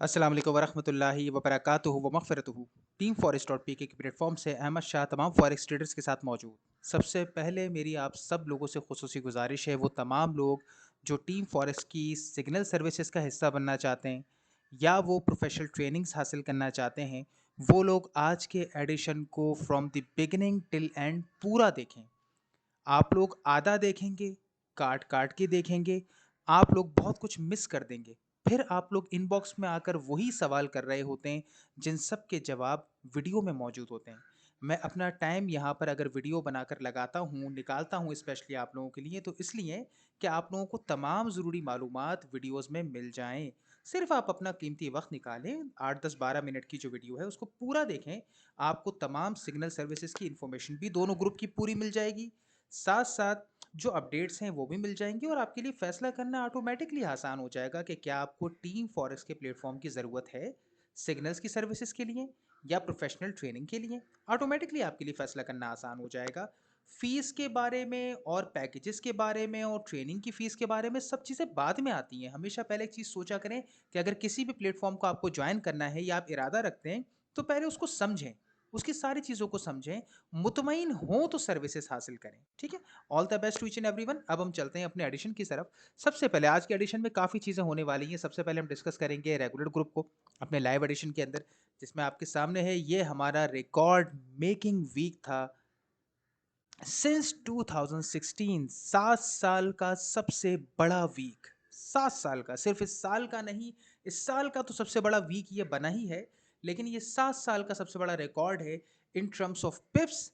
अस्सलाम वालेकुम वरहमतुल्लाहि वबरकातुहू व मग़फ़िरतुहू। टीम फॉरेस्ट डॉट पी के प्लेटफॉर्म से अहमद शाह तमाम फॉरेक्स ट्रेडर्स के साथ मौजूद। सबसे पहले मेरी आप सब लोगों से खुसूसी गुजारिश है, वो तमाम लोग जो टीम फॉरेस्ट की सिग्नल सर्विसेज का हिस्सा बनना चाहते हैं या वो प्रोफेशनल ट्रेनिंग्स हासिल करना चाहते हैं, वो लोग आज के एडिशन को from the beginning till and पूरा देखें। आप लोग आधा देखेंगे, काट काट के देखेंगे, आप लोग बहुत कुछ मिस कर देंगे। फिर आप लोग इनबॉक्स में आकर वही सवाल कर रहे होते हैं जिन सब के जवाब वीडियो में मौजूद होते हैं। मैं अपना टाइम यहाँ पर अगर वीडियो बनाकर लगाता हूँ, निकालता हूँ स्पेशली आप लोगों के लिए, तो इसलिए कि आप लोगों को तमाम ज़रूरी मालूमात वीडियोस में मिल जाएं। सिर्फ आप अपना कीमती वक्त निकालें, 8 10 12 मिनट की जो वीडियो है उसको पूरा देखें। आपको तमाम सिग्नल सर्विसेज की इंफॉर्मेशन भी दोनों ग्रुप की पूरी मिल जाएगी, साथ साथ जो अपडेट्स हैं वो भी मिल जाएंगी, और आपके लिए फैसला करना ऑटोमेटिकली आसान हो जाएगा कि क्या आपको टीम फॉरेक्स के प्लेटफॉर्म की ज़रूरत है सिग्नल्स की सर्विसेज के लिए या प्रोफेशनल ट्रेनिंग के लिए। ऑटोमेटिकली आपके लिए फैसला करना आसान हो जाएगा। फीस के बारे में और पैकेजेस के बारे में और ट्रेनिंग की फ़ीस के बारे में सब चीज़ें बाद में आती हैं। हमेशा पहले एक चीज़ सोचा करें कि अगर किसी भी प्लेटफॉर्म को आपको ज्वाइन करना है या आप इरादा रखते हैं, तो पहले उसको समझें, उसकी सारी चीज़ों को समझें, मुतमईन हों तो सर्विसेज हासिल करें। ठीक है। All the best to each and everyone. अब हम चलते हैं अपने एडिशन की तरफ। सबसे पहले आज के एडिशन में काफ़ी चीज़ें होने वाली हैं। सबसे पहले हम डिस्कस करेंगे रेगुलर ग्रुप को अपने लाइव एडिशन के अंदर, जिसमें आपके सामने है ये हमारा रिकॉर्ड मेकिंग वीक था सिंस 2016। 7 साल का सबसे बड़ा वीक, 7 साल का, सिर्फ इस साल का नहीं, इस साल का तो सबसे बड़ा वीक ये बना ही है, लेकिन ये 7 साल का सबसे बड़ा रिकॉर्ड है in terms of pips,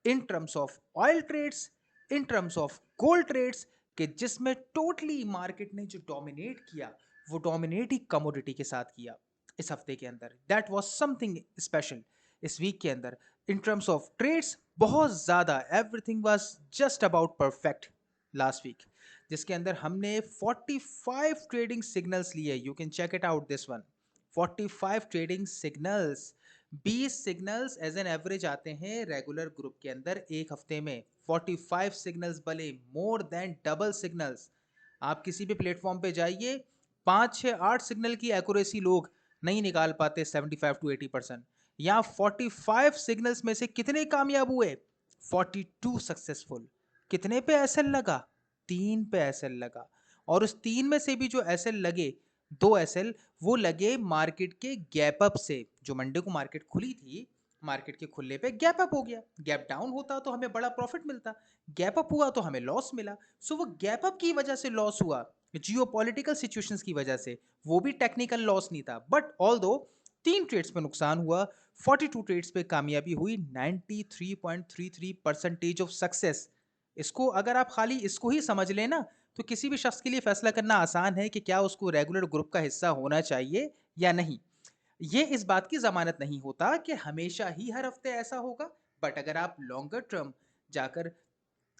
in terms of oil trades, in terms of gold trades, कि जिसमें टोटली मार्केट ने जो डोमिनेट किया वो डोमिनेट ही कमोडिटी के साथ किया इस हफ्ते के अंदर। दैट वाज समथिंग स्पेशल इस वीक के अंदर। इन टर्म्स ऑफ ट्रेड्स बहुत ज़्यादा everything was just about perfect last week, जिसके अंदर हमने 45 ट्रेडिंग सिग्नल्स लिए। You can check it out this one, 45 trading signals. 20 signals as an average आते हैं रेगुलर ग्रुप के अंदर एक हफ्ते में। 45 सिग्नल्स भले मोर देन डबल सिग्नल्स। आप किसी भी प्लेटफॉर्म पे जाइए, 5 6 8 सिग्नल की एक्यूरेसी लोग नहीं निकाल पाते 75 to 80%। यहाँ 45 सिग्नल्स में से कितने कामयाब हुए? 42 सक्सेसफुल। कितने पे एसएल लगा? 3 पे एसएल लगा। और उस 3 में से भी जो एसएल लगे, 2 एसएल वो लगे मार्केट के गैप अप से। जो मंडे को मार्केट खुली थी, मार्केट के खुलने पे गैप अप हो गया। गैप डाउन होता तो हमें बड़ा प्रॉफिट मिलता, गैप अप हुआ तो हमें लॉस मिला। सो वो गैप अप की वजह से लॉस हुआ, जियो पॉलिटिकल सिचुएशंस की वजह से, वो भी टेक्निकल लॉस नहीं था। बट ऑल दो 3 ट्रेड्स पे नुकसान हुआ, 42 ट्रेड्स पे कामयाबी हुई, 93.33% ऑफ सक्सेस। इसको अगर आप खाली इसको ही समझ लें ना, तो किसी भी शख्स के लिए फैसला करना आसान है कि क्या उसको रेगुलर ग्रुप का हिस्सा होना चाहिए या नहीं। ये इस बात की ज़मानत नहीं होता कि हमेशा ही हर हफ्ते ऐसा होगा, बट अगर आप लॉन्गर टर्म जाकर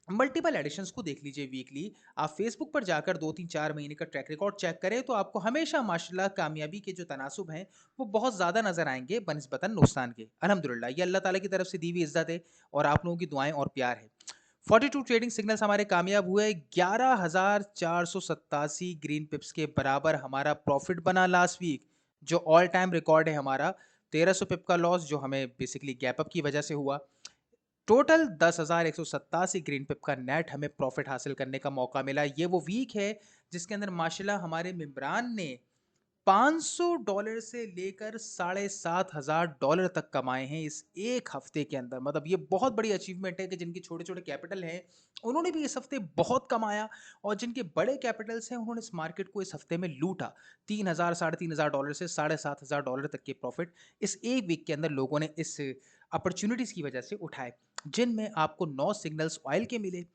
मल्टीपल एडिशंस को देख लीजिए वीकली, आप फेसबुक पर जाकर 2 3 4 महीने का ट्रैक रिकॉर्ड चेक करें, तो आपको हमेशा माशाल्लाह कामयाबी के जो तनासुब हैं वो बहुत ज़्यादा नजर आएंगे बनस्बतन नुकसान के। अल्हम्दुलिल्लाह, ये अल्लाह ताला की तरफ से दी हुई इज्जत है और आप लोगों की दुआएं और प्यार है। 42 ट्रेडिंग सिग्नल्स हमारे कामयाब हुए, 11,487 ग्रीन पिप्स के बराबर हमारा प्रॉफिट बना लास्ट वीक, जो ऑल टाइम रिकॉर्ड है हमारा। 1300 पिप का लॉस जो हमें बेसिकली गैप अप की वजह से हुआ। टोटल 10,187 ग्रीन पिप का नेट हमें प्रॉफिट हासिल करने का मौका मिला। ये वो वीक है जिसके अंदर माशाल्लाह हमारे मेम्बरान ने $500 से लेकर $7,500 तक कमाए हैं इस एक हफ्ते के अंदर। मतलब ये बहुत बड़ी अचीवमेंट है कि जिनके छोटे छोटे कैपिटल हैं उन्होंने भी इस हफ्ते बहुत कमाया, और जिनके बड़े कैपिटल्स हैं उन्होंने इस मार्केट को इस हफ्ते में लूटा। 3,000 $3,500 से $7,500 तक के प्रॉफिट इस एक वीक के अंदर लोगों ने इस अपॉर्चुनिटीज़ की वजह से उठाए, जिनमें आपको 9 सिग्नल्स ऑयल के मिले,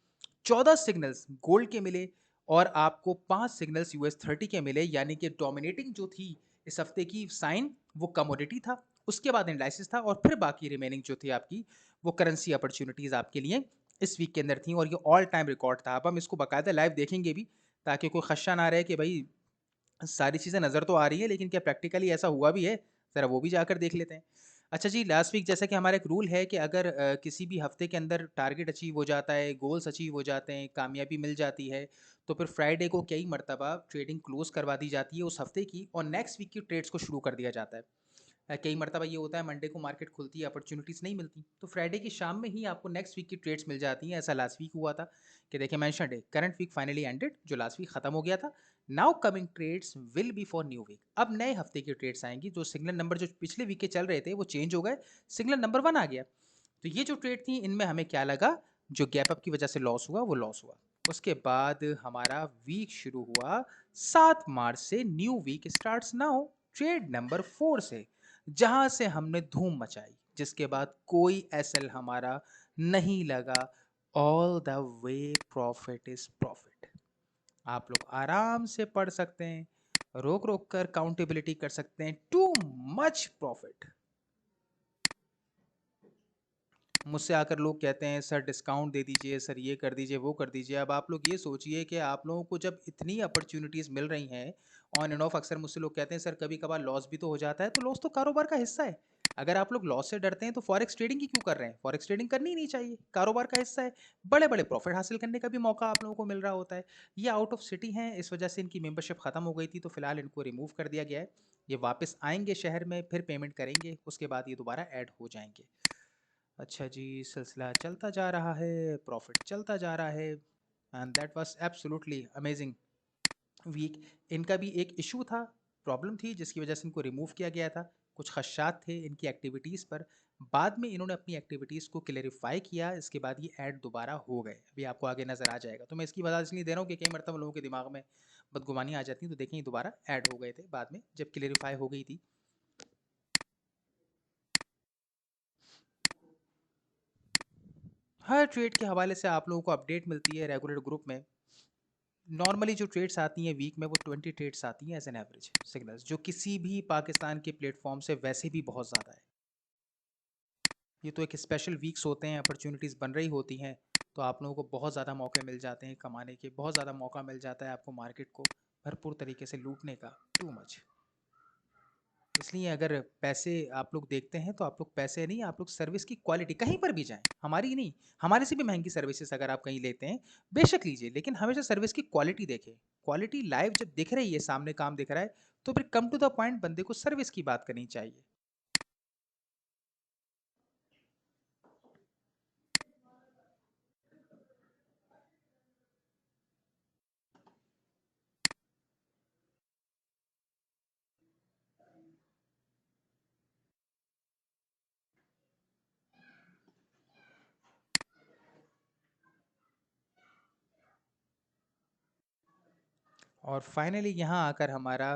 14 सिग्नल्स गोल्ड के मिले, और आपको 5 सिग्नल्स US 30 के मिले। यानी कि डोमिनेटिंग जो थी इस हफ्ते की साइन वो कमोडिटी था, उसके बाद एनालिसिस था, और फिर बाकी रिमेनिंग जो थी आपकी वो करेंसी अपॉर्चुनिटीज़ आपके लिए इस वीक के अंदर थी, और ये ऑल टाइम रिकॉर्ड था। अब हम इसको बाकायदा लाइव देखेंगे भी, ताकि कोई खदशा ना रहे कि भाई सारी चीज़ें नज़र तो आ रही है लेकिन क्या प्रैक्टिकली ऐसा हुआ भी है, ज़रा वो भी जाकर देख लेते हैं। अच्छा जी, लास्ट वीक जैसा कि हमारा एक रूल है कि अगर किसी भी हफ्ते के अंदर टारगेट अचीव हो जाता है, गोल्स अचीव हो जाते हैं, कामयाबी मिल जाती है, तो फिर फ्राइडे को कई मर्तबा ट्रेडिंग क्लोज करवा दी जाती है उस हफ्ते की, और नेक्स्ट वीक की ट्रेड्स को शुरू कर दिया जाता है। कई मर्तबा ये होता है मंडे को मार्केट खुलती है, अपॉर्चुनिटीज़ नहीं मिलती, तो फ्राइडे की शाम में ही आपको नेक्स्ट वीक की ट्रेड्स मिल जाती हैं। ऐसा लास्ट वीक हुआ था कि देखिए मेंशनड है करंट वीक फाइनली एंडेड, जो लास्ट वीक खत्म हो गया था। Now coming trades will be for new week. अब नए हफ्ते की ट्रेड्स आएंगी। जो सिग्नल नंबर जो पिछले वीक के चल रहे थे वो चेंज हो गए, सिग्नल नंबर 1 आ गया। तो ये जो ट्रेड थी इनमें हमें क्या लगा, जो गैप अप की वजह से लॉस हुआ वो लॉस हुआ। उसके बाद हमारा वीक शुरू हुआ 7 मार्च से। New week starts now trade number 4 से, जहां से हमने धूम मचाई, जिसके बाद कोई एसएल हमारा नहीं लगा। All the way profit is profit. आप लोग आराम से पढ़ सकते हैं, रोक रोक कर काउंटेबिलिटी कर सकते हैं। Too much profit. मुझसे आकर लोग कहते हैं सर डिस्काउंट दे दीजिए, सर ये कर दीजिए, वो कर दीजिए। अब आप लोग ये सोचिए कि आप लोगों को जब इतनी अपॉर्चुनिटीज़ मिल रही हैं ऑन एंड ऑफ, अक्सर मुझसे लोग कहते हैं सर कभी कभार लॉस भी तो हो जाता है, तो लॉस तो कारोबार का हिस्सा है। अगर आप लोग लॉस से डरते हैं तो फॉरेक्स ट्रेडिंग ही क्यों कर रहे हैं? फॉरेक्स ट्रेडिंग करनी ही नहीं चाहिए, कारोबार का हिस्सा है। बड़े बड़े प्रॉफिट हासिल करने का भी मौका आप लोगों को मिल रहा होता है। ये आउट ऑफ सिटी हैं, इस वजह से इनकी मेंबरशिप ख़त्म हो गई थी, तो फिलहाल इनको रिमूव कर दिया गया है। ये वापस आएंगे शहर में, फिर पेमेंट करेंगे, उसके बाद ये दोबारा ऐड हो जाएंगे। अच्छा जी, सिलसिला चलता जा रहा है, प्रॉफिट चलता जा रहा है, and that was absolutely amazing week. इनका भी एक इशू था, प्रॉब्लम थी, जिसकी वजह से इनको रिमूव किया गया था। कुछ खदशात थे इनकी एक्टिविटीज़ पर। बाद में इन्होंने अपनी एक्टिविटीज़ को क्लेरिफाई किया, इसके बाद ये ऐड दोबारा हो गए। अभी आपको आगे नज़र आ जाएगा। तो मैं इसकी वजह इसलिए दे रहा हूँ कि कई मरतबा लोगों के दिमाग में बदगुमानी आ जाती है। तो देखें ये दोबारा ऐड हो गए थे बाद में, जब क्लेरिफाई हो गई थी। हर ट्रेड के हवाले से आप लोगों को अपडेट मिलती है रेगुलर ग्रुप में। नॉर्मली जो ट्रेड्स आती हैं वीक में, वो 20 ट्रेड्स आती हैं एज एन एवरेज सिग्नल्स, जो किसी भी पाकिस्तान के प्लेटफॉर्म से वैसे भी बहुत ज़्यादा है। ये तो एक स्पेशल वीक्स होते हैं, अपॉर्चुनिटीज़ बन रही होती हैं, तो आप लोगों को बहुत ज़्यादा मौके मिल जाते हैं कमाने के, बहुत ज़्यादा मौका मिल जाता है आपको मार्केट को भरपूर तरीके से लूटने का। Too much. इसलिए अगर पैसे आप लोग देखते हैं तो आप लोग पैसे नहीं, आप लोग सर्विस की क्वालिटी, कहीं पर भी जाएं, हमारी नहीं, हमारे से भी महंगी सर्विसेज अगर आप कहीं लेते हैं बेशक लीजिए, लेकिन हमेशा सर्विस की क्वालिटी देखें। क्वालिटी लाइव जब दिख रही है, सामने काम दिख रहा है, तो फिर कम टू द पॉइंट बंदे को सर्विस की बात करनी चाहिए। और फाइनली यहाँ आकर हमारा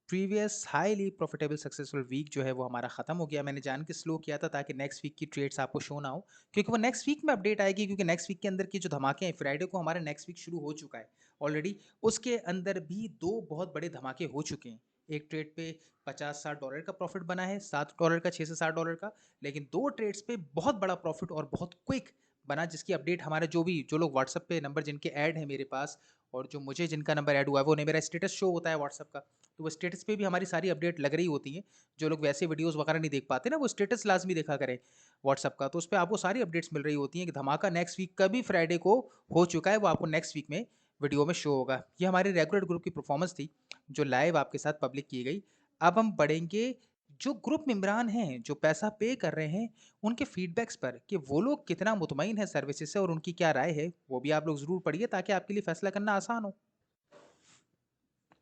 previous highly profitable successful week जो है वो हमारा खत्म हो गया। मैंने जान के स्लो किया था ताकि नेक्स्ट वीक की ट्रेड्स आपको शो ना हो, क्योंकि वो नेक्स्ट वीक में अपडेट आएगी, क्योंकि नेक्स्ट वीक के अंदर की जो धमाके हैं, फ्राइडे को हमारा नेक्स्ट वीक शुरू हो चुका है ऑलरेडी। उसके अंदर भी दो बहुत बड़े धमाके हो चुके हैं। एक ट्रेड पे $50-60 का प्रॉफिट बना है, $7 का, $6 से $7 का। लेकिन दो ट्रेड्स पे बहुत बड़ा प्रॉफिट और बहुत क्विक बना, जिसकी अपडेट हमारे जो लोग व्हाट्सअप पे नंबर जिनके ऐड है मेरे पास, और जो मुझे जिनका नंबर ऐड हुआ है, वो नहीं, मेरा स्टेटस शो होता है व्हाट्सअप का, तो वो स्टेटस पे भी हमारी सारी अपडेट लग रही होती हैं। जो लोग वैसे वीडियोस वगैरह नहीं देख पाते ना, वो स्टेटस लाजमी देखा करें व्हाट्सअप का, तो उस पर आपको सारी अपडेट्स मिल रही होती हैं कि धमाका नेक्स्ट वीक का भी फ्राइडे को हो चुका है, वो आपको नेक्स्ट वीक में वीडियो में शो होगा। ये हमारी रेगुलर ग्रुप की परफॉर्मेंस थी जो लाइव आपके साथ पब्लिक की गई। अब हम बढ़ेंगे जो ग्रुप मेम्बरान हैं जो पैसा पे कर रहे हैं, उनके फीडबैक्स पर, कि वो लोग कितना मुतमईन है सर्विसेज से और उनकी क्या राय है। वो भी आप लोग ज़रूर पढ़िए ताकि आपके लिए फैसला करना आसान हो।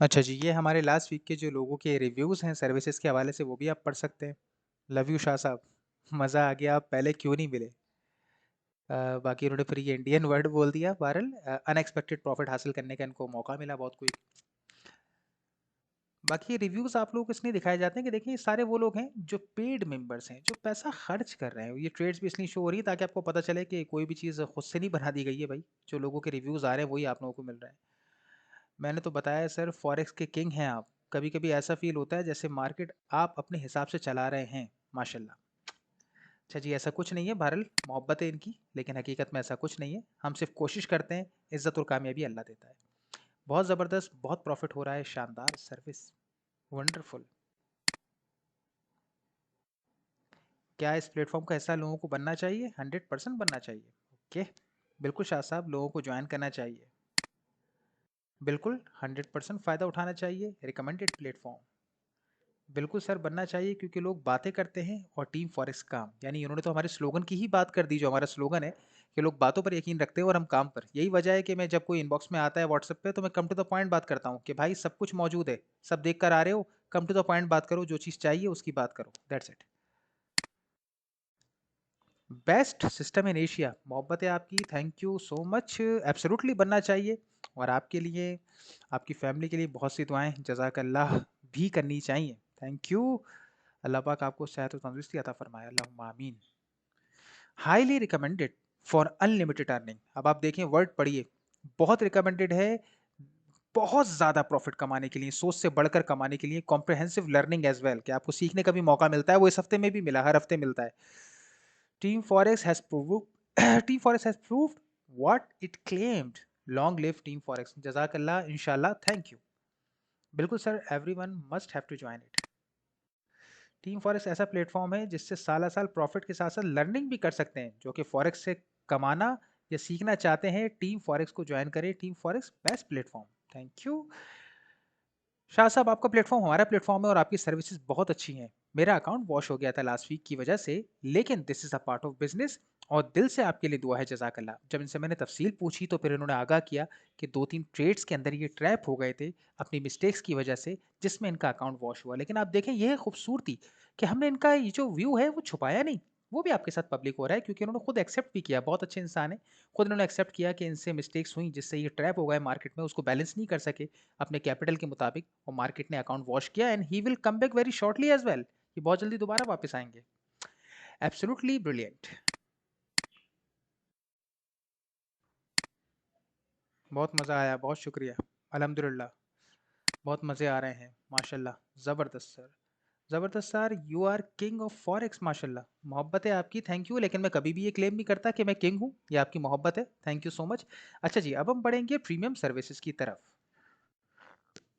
अच्छा जी, ये हमारे लास्ट वीक के जो लोगों के रिव्यूज़ हैं सर्विसेज के हवाले से, वो भी आप पढ़ सकते हैं। लव यू शाह साहब, मज़ा आ गया, आप पहले क्यों नहीं मिले। बाकी उन्होंने फिर ये इंडियन वर्ड बोल दिया। बहरहाल अनएक्सपेक्टेड प्रॉफिट हासिल करने का इनको मौका मिला बहुत कोई। बाकी रिव्यूज़ आप लोगों को इसलिए दिखाए जाते हैं कि देखिए ये सारे वो लोग हैं जो पेड मेंबर्स हैं, जो पैसा खर्च कर रहे हैं। ये ट्रेड्स भी इसलिए शो हो रही है ताकि आपको पता चले कि कोई भी चीज़ खुद से नहीं बना दी गई है भाई। जो लोगों के रिव्यूज़ आ रहे हैं वही आप लोगों को मिल रहा है। मैंने तो बताया सर, फॉरेक्स के किंग हैं आप। कभी कभी ऐसा फील होता है जैसे मार्केट आप अपने हिसाब से चला रहे हैं, माशाल्लाह। अच्छा जी, ऐसा कुछ नहीं है, बहरहाल मोहब्बत है इनकी, लेकिन हकीकत में ऐसा कुछ नहीं है। हम सिर्फ कोशिश करते हैं, इज्जत और कामयाबी अल्लाह देता है। बहुत ज़बरदस्त, बहुत प्रॉफिट हो रहा है, शानदार सर्विस, वंडरफुल। क्या इस प्लेटफॉर्म का हिस्सा लोगों को बनना चाहिए? 100% बनना चाहिए। ओके, बिल्कुल शाह साहब, लोगों को ज्वाइन करना चाहिए, बिल्कुल 100% फ़ायदा उठाना चाहिए। रिकमेंडेड प्लेटफॉर्म, बिल्कुल सर बनना चाहिए, क्योंकि लोग बातें करते हैं और टीम फॉरेक्स काम, यानी उन्होंने तो हमारे स्लोगन की ही बात कर दी। जो हमारा स्लोगन है कि लोग बातों पर यकीन रखते हैं और हम काम पर। यही वजह है कि मैं जब कोई इनबॉक्स में आता है व्हाट्सएप पे, तो मैं कम टू द पॉइंट बात करता हूँ कि भाई सब कुछ मौजूद है, सब देख कर आ रहे हो, कम टू द पॉइंट बात करो, जो चीज़ चाहिए उसकी बात करो, that's it. Best system in Asia, मोहब्बत है आपकी, thank you so much. Absolutely बनना चाहिए, और आपके लिए, आपकी फैमिली के लिए बहुत सी दुआएं जज़ाकल्लाह भी करनी चाहिए। Thank you. अल्लाह पाक आपको सेहत और तंदुरुस्ती अता फरमाए, अल्लाहुम्मा आमीन। Highly recommended for unlimited earning. अब आप देखें, वर्ड पढ़िए, बहुत रिकमेंडेड है, बहुत ज़्यादा प्रॉफिट कमाने के लिए, सोच से बढ़कर कमाने के लिए, कॉम्प्रहेंसिव लर्निंग एज वेल, कि आपको सीखने का भी मौका मिलता है, वो इस हफ्ते में भी मिला, हर हफ्ते मिलता है। Team forex has prove team forex has proved what it claimed. Long live team forex, जज़ाकल्लाह, इंशाल्लाह, थैंक यू। बिल्कुल sir, everyone must have to join it. Team forex ऐसा प्लेटफॉर्म है जिससे साल साल प्रॉफिट के साथ साथ लर्निंग भी कर सकते हैं, जो कि फॉरेक्स से कमाना या सीखना चाहते हैं, टीम फॉरेक्स को ज्वाइन करें। Team forex best platform. Thank you Shah साहब, आपका प्लेटफॉर्म हमारा प्लेटफॉर्म है और आपकी सर्विसेज बहुत अच्छी हैं। मेरा अकाउंट वॉश हो गया था लास्ट वीक की वजह से, लेकिन this is a part of business, और दिल से आपके लिए दुआ है, जज़ाकल्लाह। जब इनसे मैंने तफसील पूछी तो फिर इन्होंने आगाह किया कि 2-3 ट्रेड्स के अंदर ये ट्रैप हो गए थे अपनी मिस्टेक्स की वजह से, जिसमें इनका अकाउंट वॉश हुआ। लेकिन आप देखें, यह खूबसूरती कि हमने इनका ये जो व्यू है वो छुपाया नहीं, वो भी आपके साथ पब्लिक हो रहा है, क्योंकि उन्होंने खुद एक्सेप्ट भी किया। बहुत अच्छे इंसान है, खुद उन्होंने एक्सेप्ट किया कि इनसे मिस्टेक्स हुई, जिससे ये ट्रैप हो गए मार्केट में, उसको बैलेंस नहीं कर सके अपने कैपिटल के मुताबिक, और मार्केट ने अकाउंट वॉश किया, and he will come back very shortly as well. ये बहुत जल्दी दोबारा वापस आएंगे। एब्सोल्युटली ब्रिलियंट, बहुत मज़ा आया, बहुत शुक्रिया, अल्हम्दुलिल्लाह, बहुत मज़े आ रहे हैं, माशाल्लाह, ज़बरदस्त सर, ज़बरदस्त sir, you are king of forex, माशाल्लाह। मोहब्बत है आपकी, थैंक यू, लेकिन मैं कभी भी ये क्लेम नहीं करता कि मैं किंग हूँ, ये आपकी मोहब्बत है, थैंक यू सो मच। अच्छा जी, अब हम बढ़ेंगे प्रीमियम सर्विसेज की तरफ।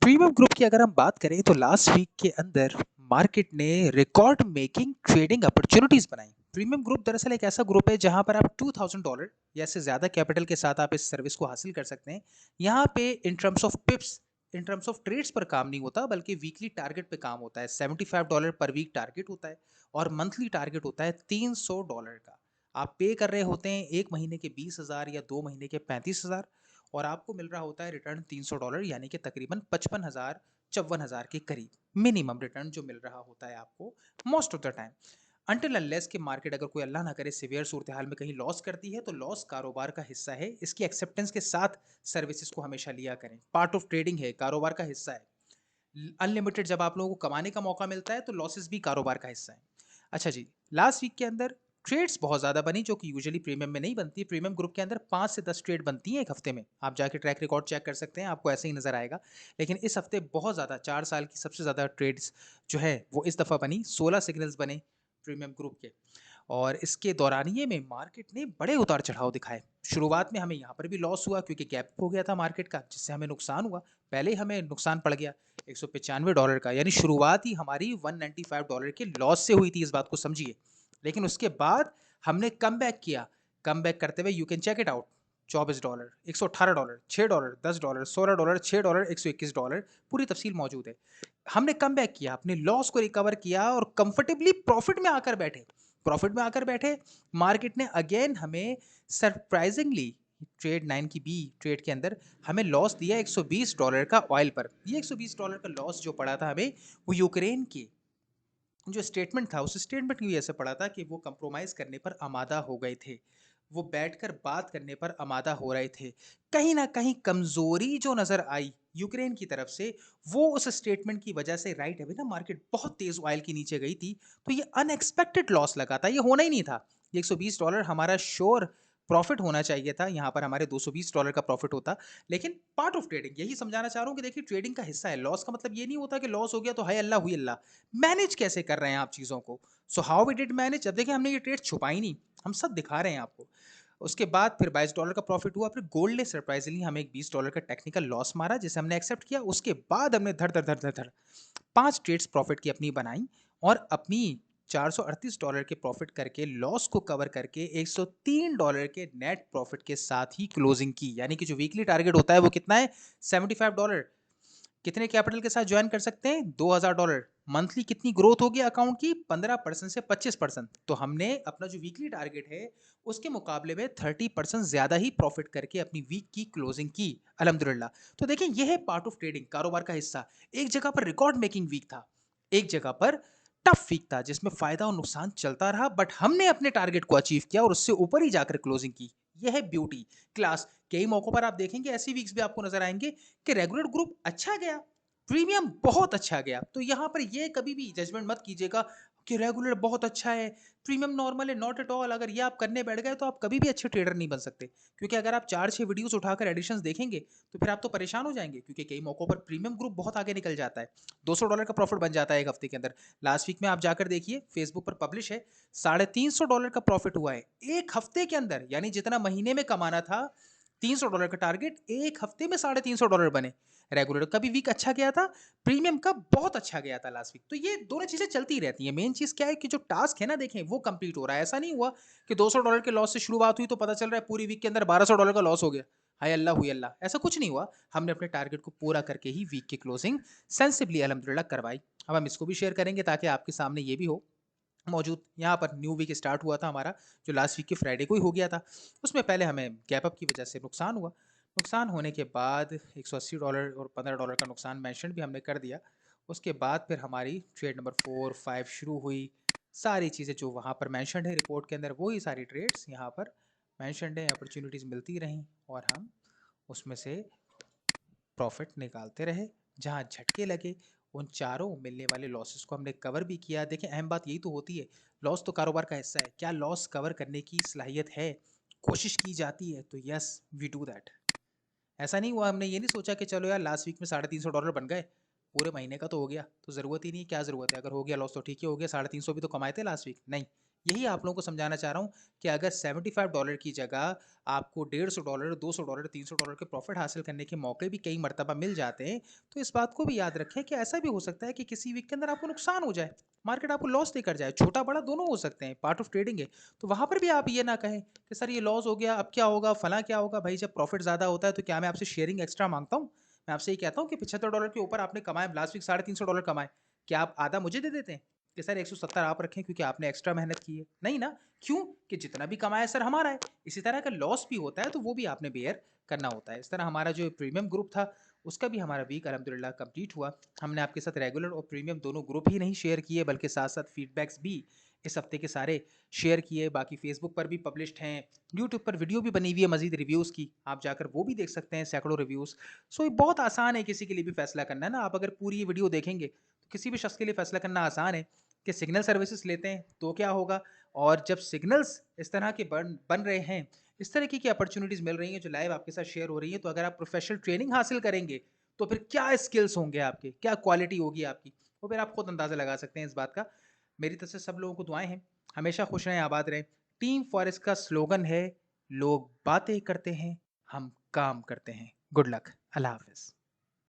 प्रीमियम ग्रुप की अगर हम बात करें तो लास्ट वीक के अंदर मार्केट ने रिकॉर्ड मेकिंग ट्रेडिंग अपॉर्चुनिटीज बनाई। प्रीमियम ग्रुप दरअसल एक ऐसा ग्रुप है जहां पर आप $2000 या इससे ज़्यादा कैपिटल के साथ आप इस सर्विस को हासिल कर सकते हैं। यहाँ पे in terms of pips, in terms of trades पर काम नहीं होता, बल्कि वीकली टारगेट पे काम होता है। $75 पर वीक टारगेट होता है, और मंथली टारगेट होता है $300 का। आप पे कर रहे होते हैं 1 महीने के 20,000 या 2 महीने के 35,000, और आपको मिल रहा होता है रिटर्न $300, यानी कि तकरीबन 55,000 54,000 के करीब मिनिमम रिटर्न जो मिल रहा होता है आपको most of the time. Until unless कि मार्केट अगर कोई अल्लाह ना करे सिवियर सूरत हाल में कहीं लॉस करती है, तो लॉस कारोबार का हिस्सा है, इसकी एक्सेप्टेंस के साथ सर्विसेज को हमेशा लिया करें। पार्ट ऑफ ट्रेडिंग है, कारोबार का हिस्सा है। अनलिमिटेड जब आप लोगों को कमाने का मौका मिलता है, तो लॉसेस भी कारोबार का हिस्सा है। अच्छा जी, लास्ट वीक के अंदर ट्रेड्स बहुत ज़्यादा बनी, जो कि यूजुअली प्रीमियम में नहीं बनती। प्रीमियम ग्रुप के अंदर 5 से 10 ट्रेड बनती हैं एक हफ्ते में, आप जाके ट्रैक रिकॉर्ड चेक कर सकते हैं, आपको ऐसे ही नज़र आएगा। लेकिन इस हफ्ते बहुत ज़्यादा, 4 साल की सबसे ज़्यादा ट्रेड्स जो है वो इस दफ़ा बनी, 16 सिग्नल्स बने प्रीमियम ग्रुप के। और इसके दौरानिए में मार्केट ने बड़े उतार चढ़ाव दिखाए। शुरुआत में हमें यहाँ पर भी लॉस हुआ, क्योंकि गैप हो गया था मार्केट का, जिससे हमें नुकसान हुआ। पहले ही हमें नुकसान पड़ गया $195 का, यानी शुरुआत ही हमारी $195 के लॉस से हुई थी, इस बात को समझिए। लेकिन उसके बाद हमने कम बैक किया। कम बैक करते हुए you can check it out, $24, $118, $6, $10, $16, $6, $121, पूरी तफसील मौजूद है। हमने कम बैक किया, अपने लॉस को रिकवर किया, और कंफर्टेबली प्रॉफिट में आकर बैठे। प्रॉफिट में आकर बैठे, मार्केट ने अगेन हमें सरप्राइजिंगली ट्रेड 9 की बी ट्रेड के अंदर हमें लॉस दिया $120 का ऑयल पर। ये $120 का लॉस जो पड़ा था हमें, वो यूक्रेन की जो स्टेटमेंट था, उस स्टेटमेंट की वजह से पड़ा था कि वो कंप्रोमाइज़ करने पर आमादा हो गए थे, वो बैठकर बात करने पर आमादा हो रहे थे। कहीं ना कहीं कमज़ोरी जो नज़र आई यूक्रेन की तरफ से, वो उस स्टेटमेंट की वजह से राइट, अभी ना मार्केट बहुत तेज़ ऑयल की नीचे गई थी, तो ये अनएक्सपेक्टेड लॉस लगा था, ये होना ही नहीं था। ये $120 हमारा श्योर प्रॉफिट होना चाहिए था, यहाँ पर हमारे $220 का प्रॉफिट होता। लेकिन पार्ट ऑफ ट्रेडिंग, यही समझाना चाह रहा हूँ कि देखिए, ट्रेडिंग का हिस्सा है। लॉस का मतलब ये नहीं होता कि लॉस हो गया तो हाय अल्लाह हुई अल्लाह। मैनेज कैसे कर रहे हैं आप चीज़ों को, so how we did manage. अब देखिए, हमने ये ट्रेड छुपाई नहीं, हम सब दिखा रहे हैं आपको। उसके बाद फिर $22 का प्रॉफिट हुआ, फिर गोल्ड ने सरप्राइजिंगली हमें एक $20 का टेक्निकल लॉस मारा, जिसे हमने एक्सेप्ट किया। उसके बाद हमने धड़ धड़ धड़ धड़ धड़ 5 ट्रेड्स प्रॉफिट की अपनी बनाई, और अपनी $438 के प्रॉफिट करके लॉस को कवर करके $103 के नेट प्रॉफिट के साथ ही क्लोजिंग की। यानी कि जो वीकली टारगेट होता है वो कितना है, $75। कितने कैपिटल के साथ ज्वाइन कर सकते हैं, $2000। मंथली कितनी ग्रोथ होगी अकाउंट की, 15% से 25%। तो हमने अपना जो वीकली टारगेट है उसके मुकाबले में 30% ज्यादा ही प्रॉफिट करके अपनी वीक की क्लोजिंग की, अल्हम्दुलिल्लाह। तो देखें, यह है पार्ट ऑफ ट्रेडिंग, कारोबार का हिस्सा। एक जगह पर रिकॉर्ड मेकिंग वीक था, एक जगह पर टफ वीक था जिसमें फायदा और नुकसान चलता रहा, बट हमने अपने टारगेट को अचीव किया और उससे ऊपर ही जाकर क्लोजिंग की। यह है ब्यूटी क्लास। कई मौकों पर आप देखेंगे ऐसी वीक्स भी आपको नजर आएंगे कि रेगुलर ग्रुप अच्छा गया, प्रीमियम बहुत अच्छा गया। तो यहां पर ये कभी भी जजमेंट मत कीजिएगा कि रेगुलर बहुत अच्छा है, प्रीमियम नॉर्मल है, नॉट एट ऑल। अगर ये आप करने बैठ गए तो आप कभी भी अच्छे ट्रेडर नहीं बन सकते, क्योंकि अगर आप 4-6 वीडियोस उठाकर एडिशंस देखेंगे तो फिर आप तो परेशान हो जाएंगे, क्योंकि कई मौकों पर प्रीमियम ग्रुप बहुत आगे निकल जाता है, $200 का प्रॉफिट बन जाता है एक हफ्ते के अंदर। लास्ट वीक में आप जाकर देखिए, फेसबुक पर पब्लिश है, $350 का प्रॉफिट हुआ है एक हफ्ते के अंदर। यानी जितना महीने में कमाना था, $300 का टारगेट, एक हफ्ते में $350 बने। रेगुलर का भी वीक अच्छा गया था, प्रीमियम का बहुत अच्छा गया था लास्ट वीक। तो ये दोनों चीजें चलती रहती हैं। मेन चीज क्या है कि जो टास्क है ना, देखें वो कंप्लीट हो रहा है। ऐसा नहीं हुआ कि $200 के लॉस से शुरुआत हुई तो पता चल रहा है पूरी वीक के अंदर $1200 का लॉस हो गया, हाय अल्लाह हुई अल्लाह। ऐसा कुछ नहीं हुआ, हमने अपने टारगेट को पूरा करके ही वीक की क्लोजिंग सेंसिबली अल्हम्दुलिल्लाह करवाई। अब हम इसको भी शेयर करेंगे ताकि आपके सामने ये भी हो मौजूद। यहाँ पर न्यू वीक स्टार्ट हुआ था हमारा, जो लास्ट वीक की फ्राइडे को ही हो गया था। उसमें पहले हमें गैप अप की वजह से नुकसान हुआ। नुकसान होने के बाद $180 और $15 का नुकसान मेंशन भी हमने कर दिया। उसके बाद फिर हमारी ट्रेड नंबर 4-5 शुरू हुई। सारी चीज़ें जो वहाँ पर मेंशन है रिपोर्ट के अंदर, वही सारी ट्रेड्स यहाँ पर मेंशन है। अपॉर्चुनिटीज़ मिलती रहीं और हम उसमें से प्रॉफिट निकालते रहे। जहाँ झटके लगे उन चारों मिलने वाले लॉसेस को हमने कवर भी किया। देखें, अहम बात यही तो होती है, लॉस तो कारोबार का हिस्सा है। क्या लॉस कवर करने की सलाहियत है, कोशिश की जाती है, तो यस वी डू दैट। ऐसा नहीं हुआ, हमने ये नहीं सोचा कि चलो यार लास्ट वीक में $350 बन गए, पूरे महीने का तो हो गया तो ज़रूरत ही नहीं, क्या ज़रूरत है, अगर हो गया लॉस तो ठीक ही हो गया, 350 भी तो कमाए थे लास्ट वीक। नहीं, यही आप लोगों को समझाना चाह रहा हूँ कि अगर $75 की जगह आपको $150, $200, $300 के प्रॉफिट हासिल करने के मौके भी कई मरतबा मिल जाते हैं, तो इस बात को भी याद रखें कि ऐसा भी हो सकता है कि किसी वीक के अंदर आपको नुकसान हो जाए, मार्केट आपको लॉस देकर जाए। छोटा बड़ा दोनों हो सकते हैं, पार्ट ऑफ ट्रेडिंग है। तो वहाँ पर भी आप ये ना कहें कि सर ये लॉस हो गया, अब क्या होगा, फला क्या होगा। भाई जब प्रॉफिट ज़्यादा होता है तो क्या मैं आपसे शेयरिंग एक्स्ट्रा मांगता हूँ? मैं आपसे ये कहता हूँ कि $75 के ऊपर आपने कमाए, लास्ट वीक $350 कमाए, क्या आप आधा मुझे दे देते हैं कि सर 170 आप रखें क्योंकि आपने एक्स्ट्रा मेहनत की है? नहीं ना। क्यों? कि जितना भी कमाया सर हमारा है। इसी तरह का लॉस भी होता है तो वो भी आपने बेयर करना होता है। इस तरह हमारा जो प्रीमियम ग्रुप था उसका भी हमारा वीक अल्हम्दुलिल्लाह कंप्लीट हुआ। हमने आपके साथ रेगुलर और प्रीमियम दोनों ग्रुप ही नहीं शेयर किए, बल्कि साथ साथ फीडबैक्स भी इस हफ्ते के सारे शेयर किए। बाकी फेसबुक पर भी पब्लिश्ड हैं, यूट्यूब पर वीडियो भी बनी हुई है मजीद रिव्यूज़ की, आप जाकर वो भी देख सकते हैं, सैकड़ों रिव्यूज़। सो ये बहुत आसान है किसी के लिए भी फैसला करना है ना। आप अगर पूरी ये वीडियो देखेंगे तो किसी भी शख्स के लिए फैसला करना आसान है कि सिग्नल सर्विसेज लेते हैं तो क्या होगा, और जब सिग्नल्स इस तरह के बन बन रहे हैं, इस तरह की अपॉर्चुनिटीज़ मिल रही हैं जो लाइव आपके साथ शेयर हो रही है, तो अगर आप प्रोफेशनल ट्रेनिंग हासिल करेंगे तो फिर क्या स्किल्स होंगे आपके, क्या क्वालिटी होगी आपकी, वो फिर आप खुद अंदाज़ा लगा सकते हैं इस बात का। मेरी तरफ से सब लोगों को दुआएं हैं, हमेशा खुश रहें, आबाद रहें। टीम फॉरेस्ट का स्लोगन है, लोग बातें करते हैं, हम काम करते हैं। गुड लक, अल्लाह हाफिज़।